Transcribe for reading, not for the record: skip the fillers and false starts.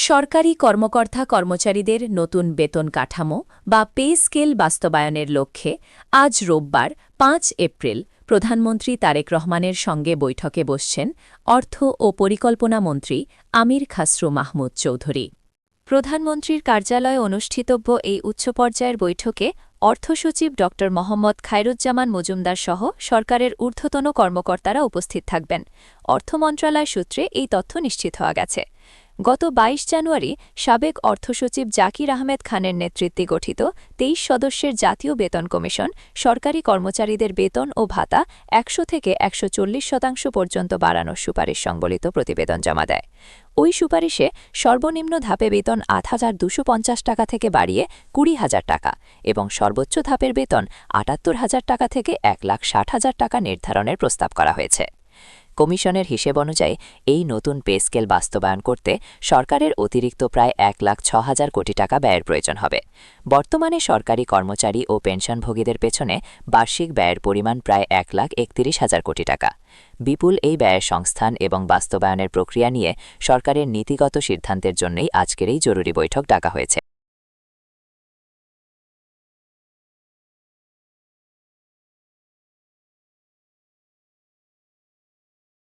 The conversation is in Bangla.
সরকারি কর্মকর্তা কর্মচারীদের নতুন বেতন কাঠামো বা পে স্কেল বাস্তবায়নের লক্ষ্যে আজ রোববার ৫ এপ্রিল প্রধানমন্ত্রী তারেক রহমানের সঙ্গে বৈঠকে বসছেন অর্থ ও পরিকল্পনা মন্ত্রী আমির খাসরু মাহমুদ চৌধুরী। প্রধানমন্ত্রীর কার্যালয়ে অনুষ্ঠিতব্য এই উচ্চ পর্যায়ের বৈঠকে অর্থসচিব ড মোহাম্মদ খায়রুজ্জামান মজুমদার সহ সরকারের ঊর্ধ্বতন কর্মকর্তারা উপস্থিত থাকবেন। অর্থ মন্ত্রণালয় সূত্রে এই তথ্য নিশ্চিত হওয়া গেছে। গত ২২ জানুয়ারি সাবেক অর্থসচিব জাকির আহমেদ খানের নেতৃত্বে গঠিত ২৩ সদস্যের জাতীয় বেতন কমিশন সরকারি কর্মচারীদের বেতন ও ভাতা ১০০ থেকে ১৪০% পর্যন্ত বাড়ানোর সুপারিশ সংবলিত প্রতিবেদন জমা দেয়। ওই সুপারিশে সর্বনিম্ন ধাপে বেতন ৮,২৫০ টাকা থেকে বাড়িয়ে ২০,০০০ টাকা এবং সর্বোচ্চ ধাপের বেতন ৭৮,০০০ টাকা থেকে ১,৬০,০০০ টাকা নির্ধারণের প্রস্তাব করা হয়েছে। কমিশনের হিসেব অনুযায়ী এই নতুন পে স্কেল বাস্তবায়ন করতে সরকারের অতিরিক্ত প্রায় ১,০৬,০০০ কোটি টাকা ব্যয়ের প্রয়োজন হবে। বর্তমানে সরকারি কর্মচারী ও পেনশনভোগীদের পেছনে বার্ষিক ব্যয়ের পরিমাণ প্রায় ১,৩১,০০০ কোটি টাকা। বিপুল এই ব্যয়ের সংস্থান এবং বাস্তবায়নের প্রক্রিয়া নিয়ে সরকারের নীতিগত সিদ্ধান্তের জন্যই আজকের এই জরুরি বৈঠক ডাকা হয়েছে।